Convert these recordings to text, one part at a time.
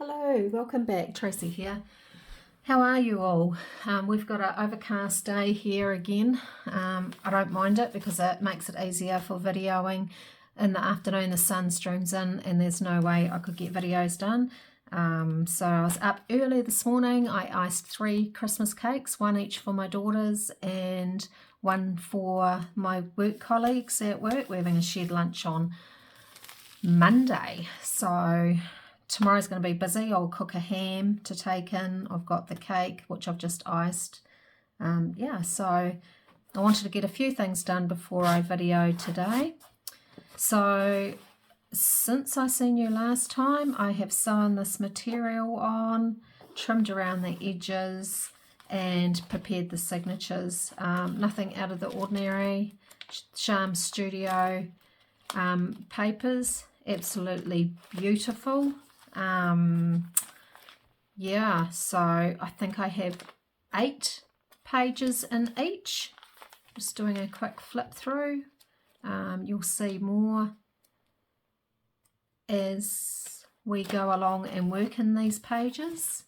Hello, welcome back. Tracy here. How are you all? We've got an overcast day here again. I don't mind it because it makes it easier for videoing. In the afternoon the sun streams in and there's no way I could get videos done. So I was up early this morning. I iced 3 Christmas cakes, one each for my daughters and one for my work colleagues at work. We're having a shared lunch on Monday, so tomorrow's going to be busy. I'll cook a ham to take in. I've got the cake which I've just iced. Yeah, so I wanted to get a few things done before I video today. So since I seen you last time, I have sewn this material on, trimmed around the edges and prepared the signatures. Nothing out of the ordinary. Sharm Studio papers, absolutely beautiful. Yeah, so I think I have 8 pages in each. Just doing a quick flip through. You'll see more as we go along and work in these pages.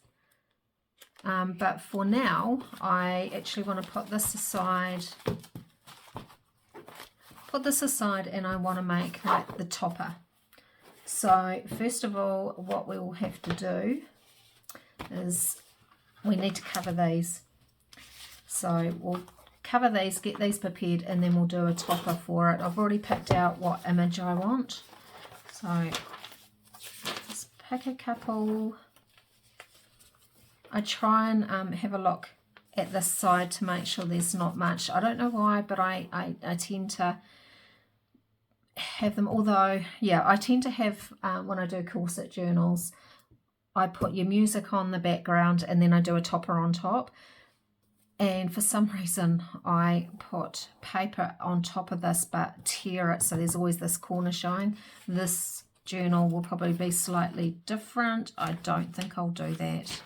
But for now, I actually want to put this aside. And I want to make like the topper. So first of all, what we will have to do is we need to cover these. So we'll cover these, get these prepared, and then we'll do a topper for it. I've already picked out what image I want. So just pick a couple. I try and have a look at this side to make sure there's not much. I don't know why, but I tend to have them, although yeah, I tend to have when I do corset journals, I put your music on the background and then I do a topper on top, and for some reason I put paper on top of this but tear it, so there's always this corner showing. This journal will probably be slightly different. I don't think I'll do that,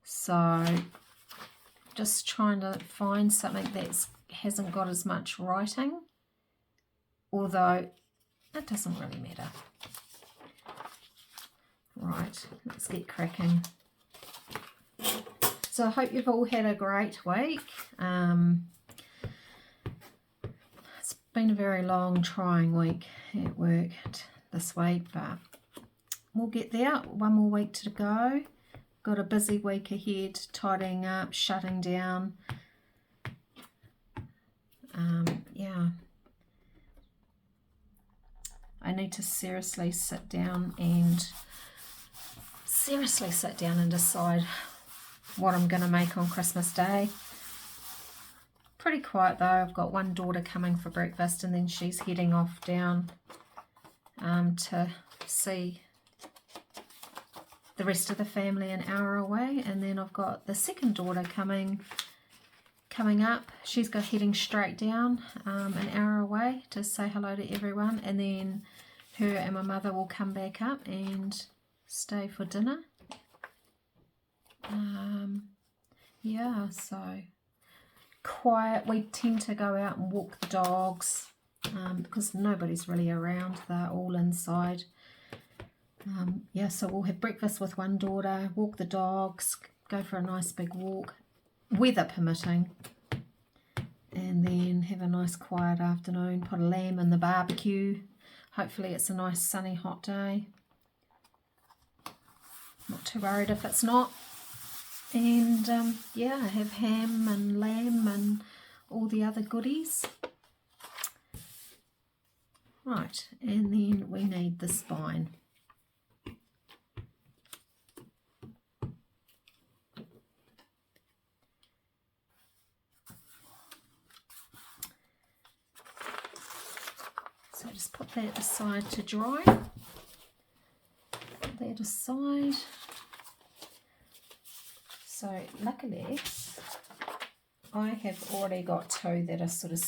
so just trying to find something that hasn't got as much writing, although it doesn't really matter. Right, let's get cracking. So I hope you've all had a great week. It's been a very long, trying week at work this week, but we'll get there. One more week to go. Got a busy week ahead, tidying up, shutting down. Yeah. I need to seriously sit down and decide what I'm going to make on Christmas Day. Pretty quiet though. I've got one daughter coming for breakfast and then she's heading off down to see the rest of the family an hour away, and then I've got the second daughter coming up. She's heading straight down an hour away to say hello to everyone, and then her and my mother will come back up and stay for dinner. Yeah, so quiet. We tend to go out and walk the dogs because nobody's really around, they're all inside. Yeah, so we'll have breakfast with one daughter, walk the dogs, go for a nice big walk, weather permitting, and then have a nice quiet afternoon, put a lamb in the barbecue. Hopefully it's a nice sunny hot day. Not too worried if it's not. And yeah, have ham and lamb and all the other goodies. Right, and then we need the spine. So just put that aside to dry. Put that aside. So luckily I have already got 2 that are sort of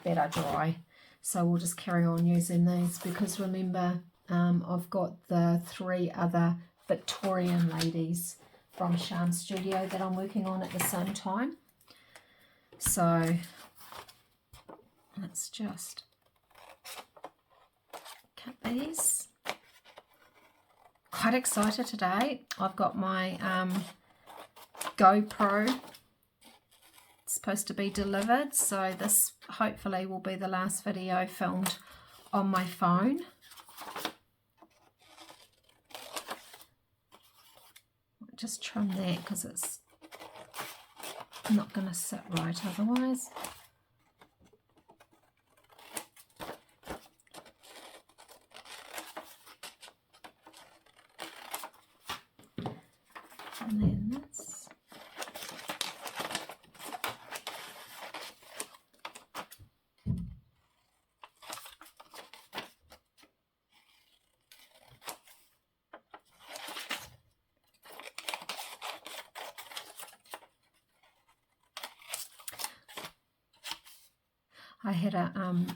that are dry. So we'll just carry on using these, because remember I've got the 3 other Victorian ladies from Sharm Studio that I'm working on at the same time. So let's just cut these. quite excited today. I've got my GoPro supposed to be delivered, so this hopefully will be the last video filmed on my phone. Just trim that because it's not going to sit right otherwise. And then this. I had a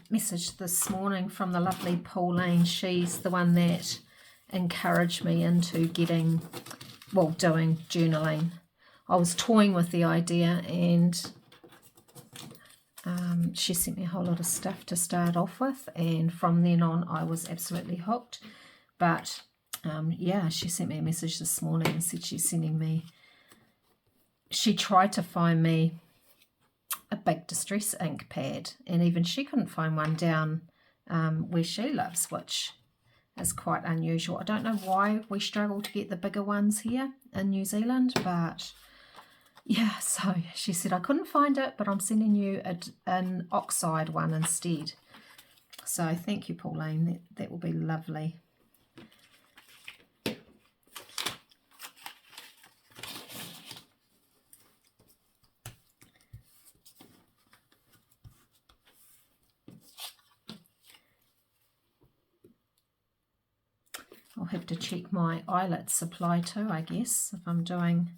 message this morning from the lovely Pauline. She's the one that encouraged me into doing journaling. I was toying with the idea, and she sent me a whole lot of stuff to start off with, and from then on I was absolutely hooked. But yeah, she sent me a message this morning and said she tried to find me a big distress ink pad, and even she couldn't find one down where she lives, which is quite unusual. I don't know why we struggle to get the bigger ones here in New Zealand, but yeah, so she said I couldn't find it, but I'm sending you an oxide one instead. So thank you, Pauline, that will be lovely. I'll have to check my eyelet supply too, I guess, if I'm doing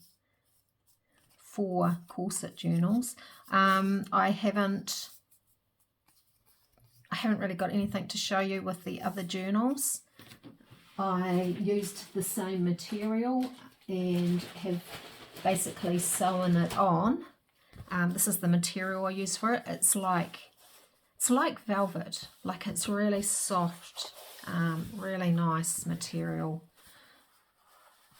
4 corset journals. I haven't really got anything to show you with the other journals. I used the same material and have basically sewn it on. This is the material I use for it. It's like velvet, like it's really soft, really nice material.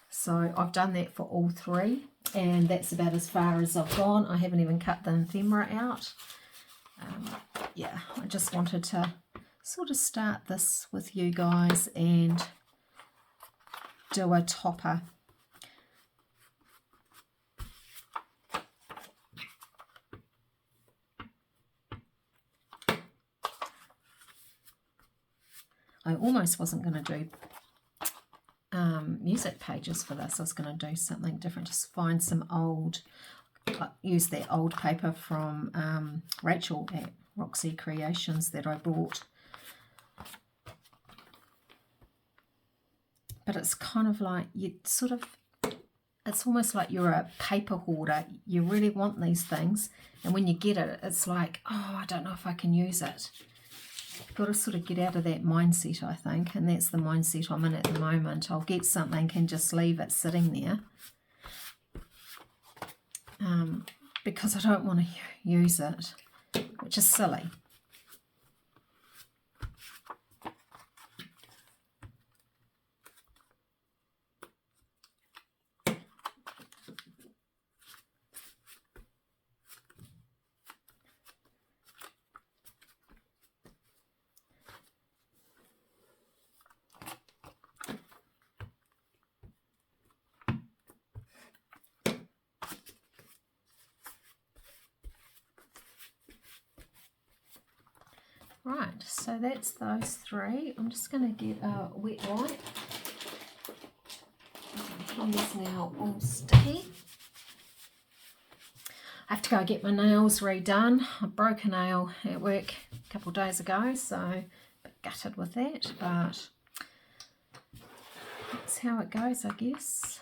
So I've done that for all 3, and that's about as far as I've gone. I haven't even cut the ephemera out. Yeah, I just wanted to sort of start this with you guys and do a topper. I almost wasn't going to do music pages for this. I was going to do something different, just find some use that old paper from Rachel at Roxy Creations that I bought. But it's kind of like it's almost like you're a paper hoarder. You really want these things, and when you get it, it's like, oh, I don't know if I can use it. You've got to sort of get out of that mindset, I think, and that's the mindset I'm in at the moment. I'll get something and just leave it sitting there because I don't want to use it, which is silly. Right, so that's those 3. I'm just going to get a wet wipe. Here's now all sticky. I have to go get my nails redone. I broke a nail at work a couple of days ago, so a bit gutted with that, but that's how it goes, I guess.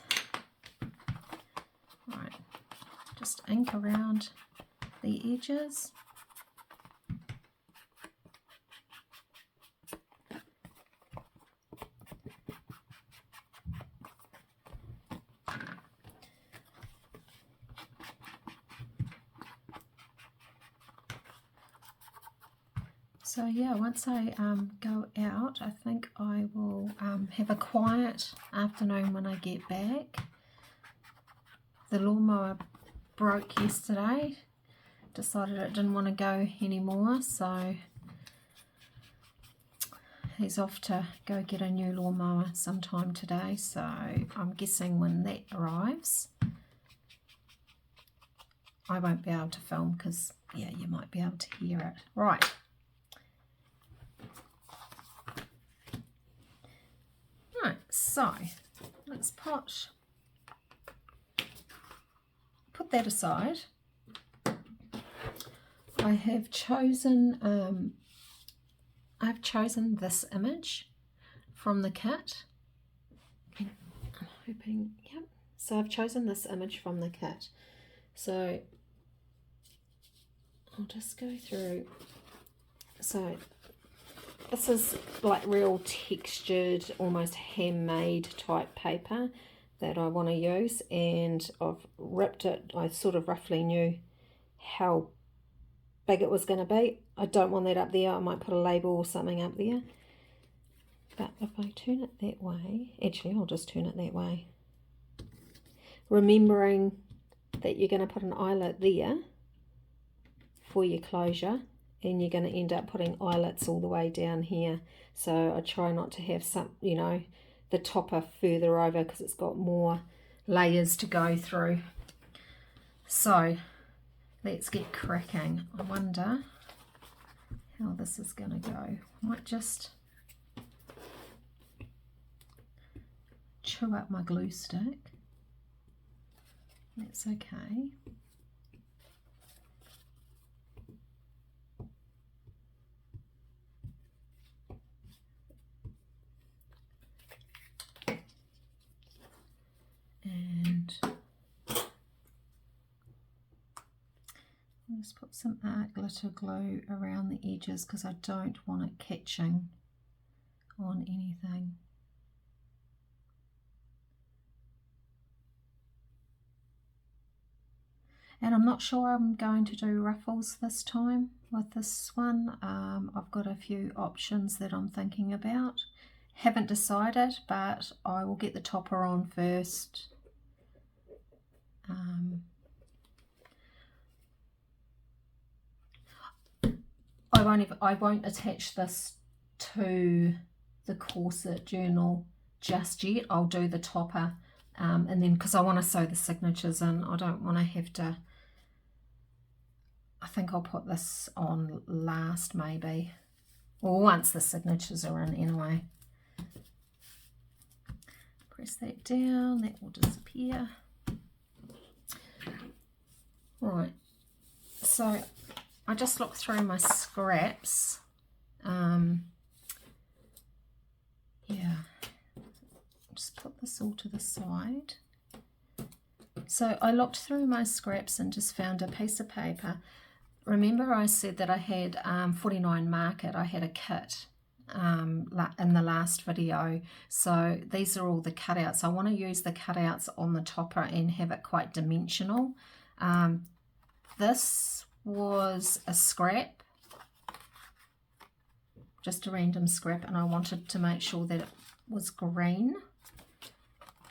Right, just ink around the edges. So yeah, once I go out, I think I will have a quiet afternoon when I get back. The lawnmower broke yesterday, decided it didn't want to go anymore, so he's off to go get a new lawnmower sometime today, so I'm guessing when that arrives I won't be able to film because, yeah, you might be able to hear it. Right. Right, so let's put that aside. I have chosen I've chosen this image from the kit. I'm hoping, yep. So I've chosen this image from the kit. So I'll just go through. So this is like real textured, almost handmade type paper that I want to use, and I've ripped it. I sort of roughly knew how big it was going to be. I don't want that up there. I might put a label or something up there. But if I turn it that way, actually I'll just turn it that way. Remembering that you're going to put an eyelet there for your closure, and you're going to end up putting eyelets all the way down here. So I try not to have some, you know, the topper further over because it's got more layers to go through. So let's get cracking. I wonder how this is going to go. I might just chew up my glue stick. That's okay. And I'll just put some art glitter glue around the edges because I don't want it catching on anything. And I'm not sure I'm going to do ruffles this time with this one. I've got a few options that I'm thinking about. Haven't decided, but I will get the topper on first. I won't attach this to the corset journal just yet. I'll do the topper and then, because I want to sew the signatures in, I don't want to have to. I think I'll put this on last maybe, or once the signatures are in anyway. Press that down, that will disappear. Right, so I just looked through my scraps. Yeah, just put this all to the side. So I looked through my scraps and just found a piece of paper. Remember I said that I had 49 Market, I had a kit in the last video. So these are all the cutouts. I want to use the cutouts on the topper and have it quite dimensional. This was a scrap, just a random scrap, and I wanted to make sure that it was green.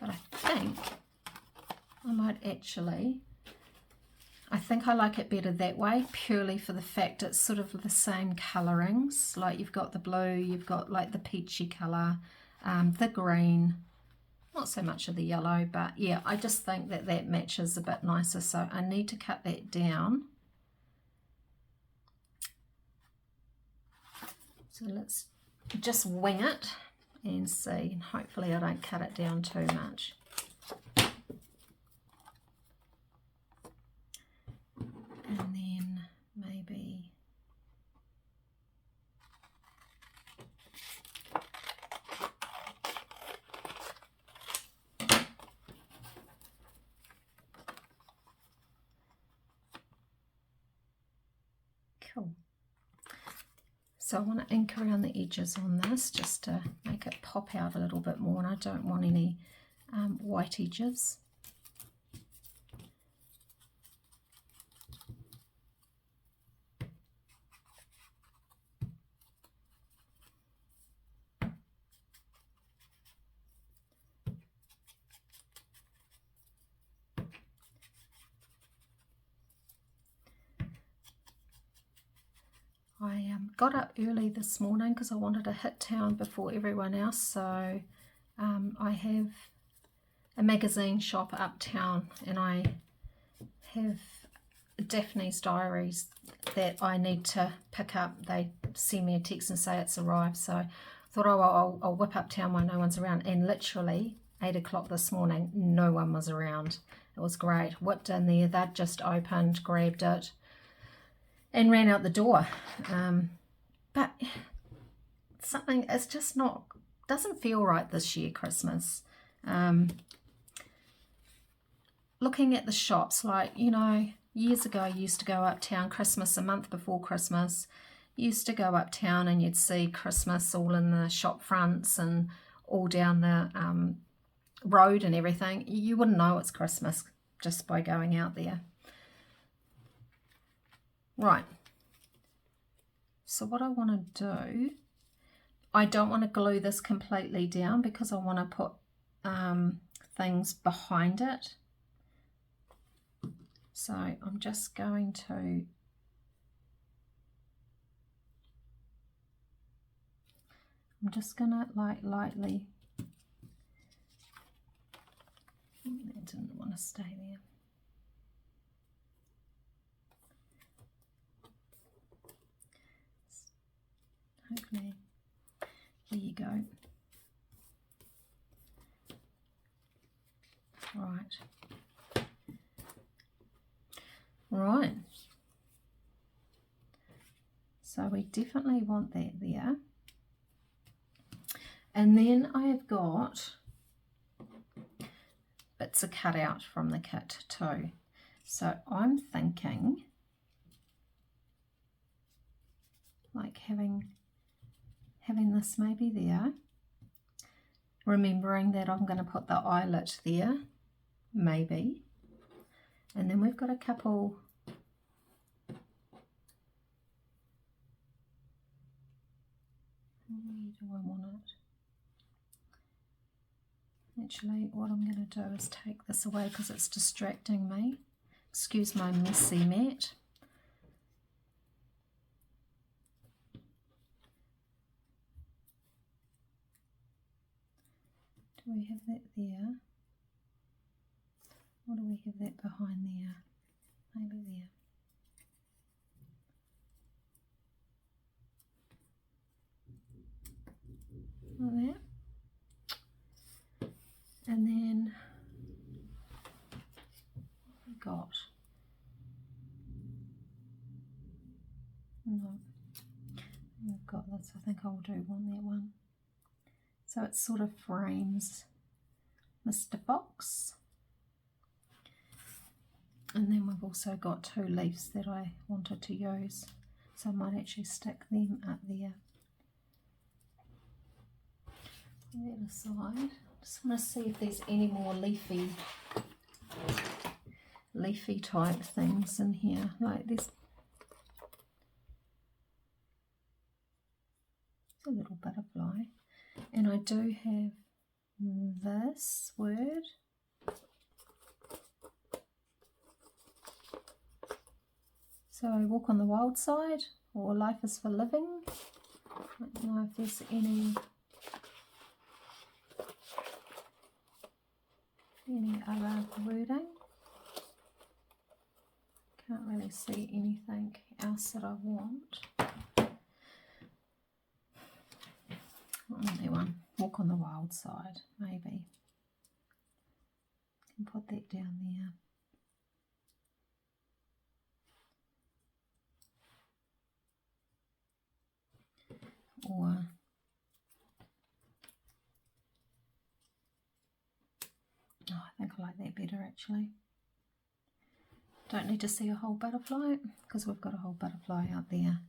But I think I might actually, I think I like it better that way, purely for the fact it's sort of the same colourings. Like you've got the blue, you've got like the peachy colour, the green, not so much of the yellow, but yeah, I just think that that matches a bit nicer. So I need to cut that down. So let's just wing it and see, and hopefully I don't cut it down too much. And then maybe cool. So I want to ink around the edges on this just to make it pop out a little bit more, and I don't want any white edges. I got up early this morning because I wanted to hit town before everyone else, so I have a magazine shop uptown and I have Daphne's diaries that I need to pick up. They send me a text and say it's arrived, so I thought, oh, I'll whip uptown while no one's around, and literally 8 o'clock this morning no one was around. It was great. Whipped in there, they'd just opened, grabbed it and ran out the door. But something, it's just not, doesn't feel right this year, Christmas. Looking at the shops, like, you know, years ago I used to go uptown Christmas, a month before Christmas, used to go uptown and you'd see Christmas all in the shop fronts and all down the road and everything. You wouldn't know it's Christmas just by going out there. Right, so what I want to do, I don't want to glue this completely down because I want to put things behind it. So I'm just going to, like lightly, that didn't want to stay there. Hopefully, there you go. Right, so we definitely want that there. And then I've got bits of cut out from the kit too. So I'm thinking like having this maybe there, remembering that I'm going to put the eyelet there, maybe. And then we've got a couple, where do I want it? Actually, what I'm going to do is take this away because it's distracting me. Excuse my messy mat. Do we have that there? Or do we have that behind there? Maybe there. Like that. And then what have we got? No. We've got this. I think I'll do that one. So it sort of frames Mr. Fox. And then we've also got 2 leaves that I wanted to use, so I might actually stick them up there. Put that aside. Just want to see if there's any more leafy type things in here. Like this, it's a little butterfly, and I do have this word. So walk on the wild side, or life is for living. I don't know if there's any other wording. Can't really see anything else that I want. That one, walk on the wild side, maybe. Can put that down there. Or I think I like that better actually. Don't need to see a whole butterfly because we've got a whole butterfly out there.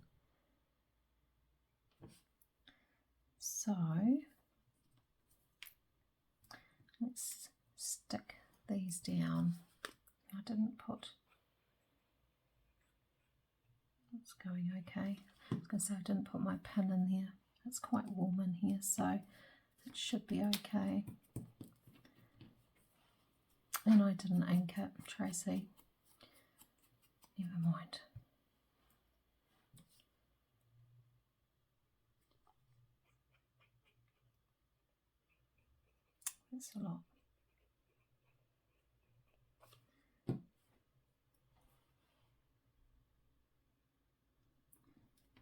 So let's stick these down. I didn't put, it's going okay. I was going to say I didn't put my pin in there. It's quite warm in here, so it should be okay. And I didn't ink it, Tracy. Never mind. That's a lot.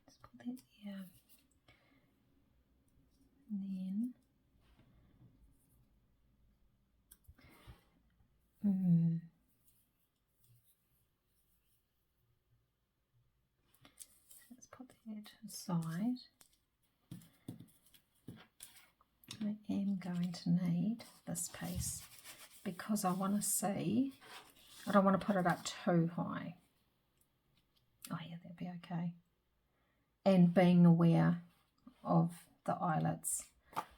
Let's put that there. And then let's put that aside. I am going to need this piece because I want to see, I don't want to put it up too high. Oh yeah, that'd be okay. And being aware of the eyelets.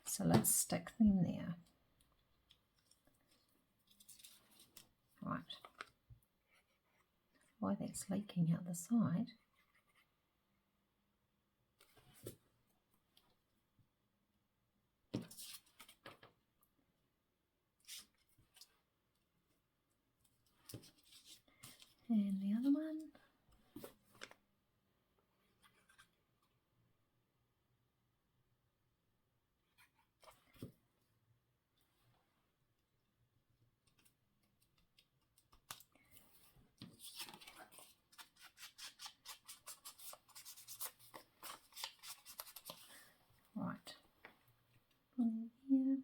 So let's stick them there. Right. Why that's leaking out the side. And the other one. Right. Here.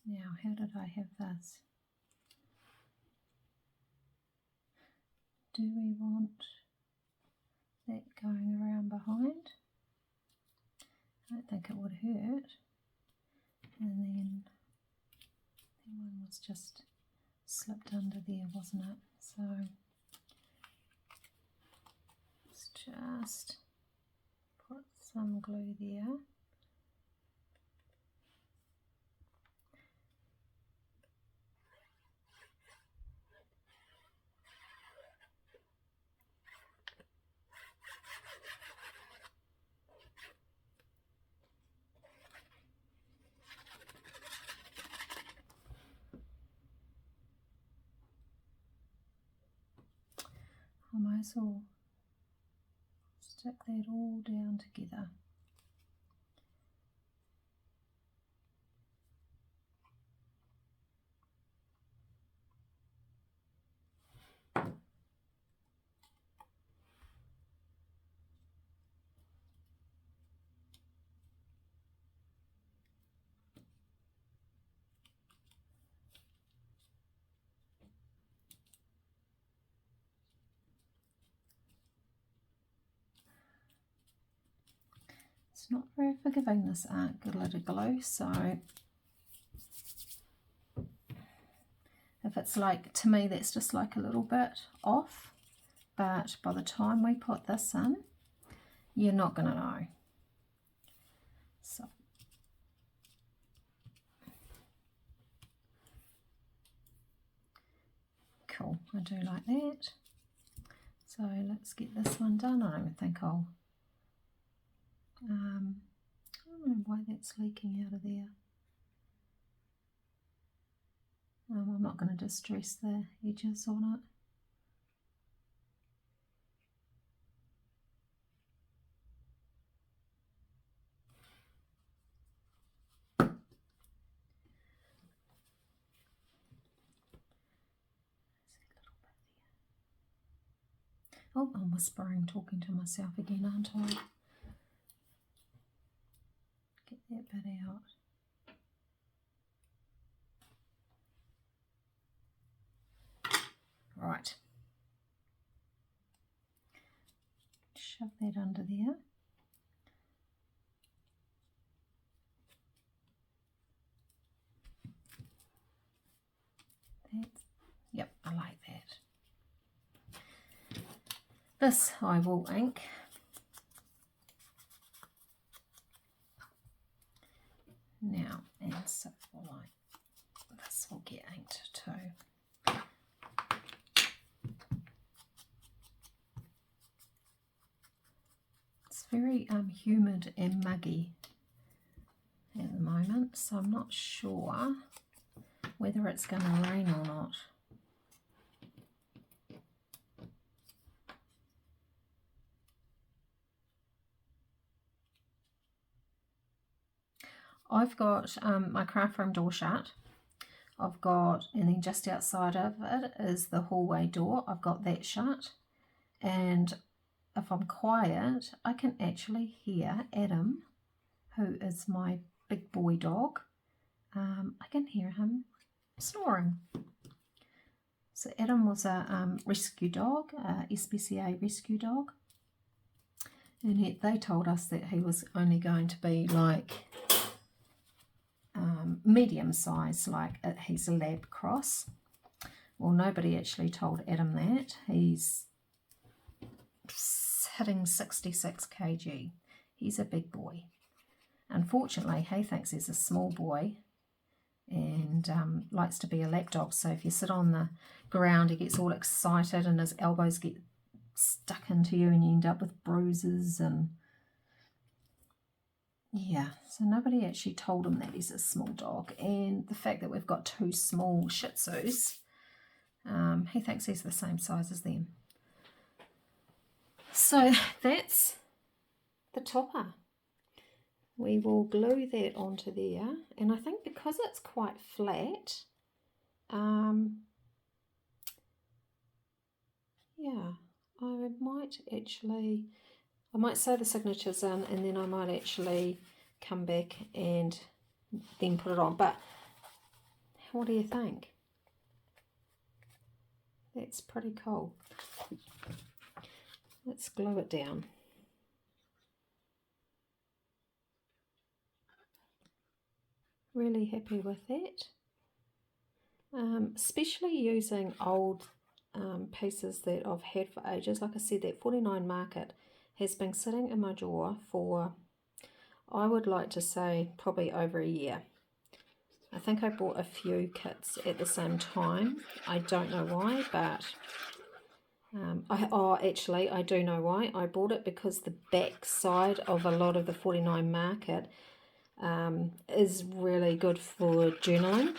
Now, how did I have this? Do we want that going around behind? I don't think it would hurt. And then that one was just slipped under there, wasn't it? So let's just put some glue there. I might as well stick that all down together. It's not very forgiving, this glitter glue, so if it's like, to me that's just like a little bit off, but by the time we put this in, you're not going to know. So cool, I do like that. So let's get this one done. I don't even think I'll I don't know why that's leaking out of there. I'm not going to distress the edges on it. Oh, I'm whispering, talking to myself again, aren't I? Get that bit out. Right. Shove that under there. Yep, I like that. This I will ink. Now, and so like this will get inked too. It's very humid and muggy at the moment, so I'm not sure whether it's going to rain or not. I've got my craft room door shut. I've got, and then just outside of it is the hallway door. I've got that shut. And if I'm quiet, I can actually hear Adam, who is my big boy dog. I can hear him snoring. So Adam was a rescue dog, a SPCA rescue dog. And they told us that he was only going to be like medium size, like he's a lab cross. Well, nobody actually told Adam that. He's hitting 66 kg. He's a big boy. Unfortunately, he thinks he's a small boy and likes to be a lap dog. So if you sit on the ground, he gets all excited and his elbows get stuck into you and you end up with bruises. And yeah, so nobody actually told him that he's a small dog. And the fact that we've got two small Shih Tzus, he thinks he's the same size as them. So that's the topper. We will glue that onto there, and I think because it's quite flat, yeah, I might sew the signatures in, and then I might actually come back and then put it on. But what do you think? That's pretty cool. Let's glue it down. Really happy with that. Especially using old pieces that I've had for ages. Like I said, that 49 market has been sitting in my drawer for, I would like to say, probably over a year. I think I bought a few kits at the same time. I don't know why, but actually I do know why. I bought it because the back side of a lot of the 49 market is really good for journaling.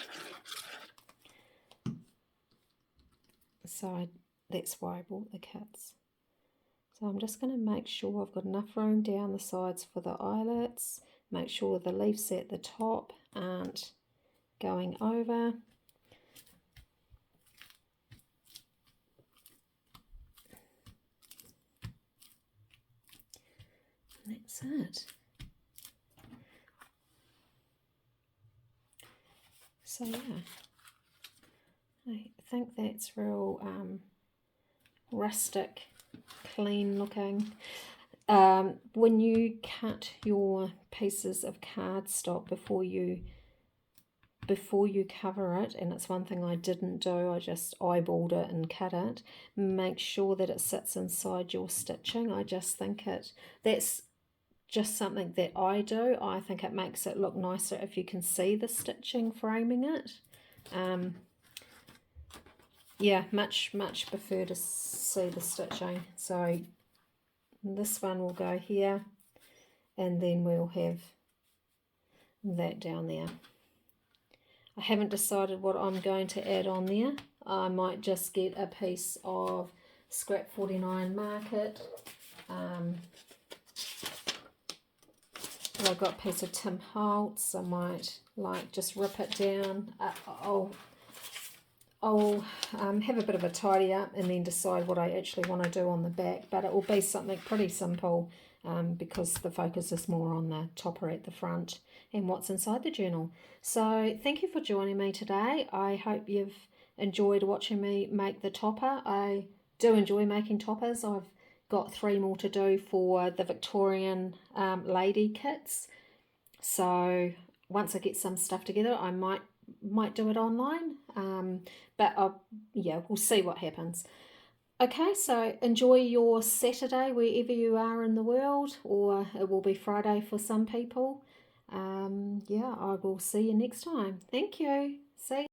So that's why I bought the kits. So I'm just going to make sure I've got enough room down the sides for the eyelets. Make sure the leaves at the top aren't going over. And that's it. So yeah, I think that's real rustic, clean looking. When you cut your pieces of cardstock before you cover it, and it's one thing I didn't do, I just eyeballed it and cut it, make sure that it sits inside your stitching. I just think that's just something that I do. I think it makes it look nicer if you can see the stitching framing it. Yeah, much prefer to see the stitching. So this one will go here, and then we'll have that down there. I haven't decided what I'm going to add on there. I might just get a piece of scrap 49 market. I've got a piece of Tim Holtz. I might just rip it down. I'll have a bit of a tidy up and then decide what I actually want to do on the back, but it will be something pretty simple because the focus is more on the topper at the front and what's inside the journal. So thank you for joining me today. I hope you've enjoyed watching me make the topper. I do enjoy making toppers. I've got 3 more to do for the Victorian lady kits. So once I get some stuff together, I might do it online. But yeah, we'll see what happens. Okay, so enjoy your Saturday wherever you are in the world, or it will be Friday for some people. Yeah, I will see you next time. Thank you. See you.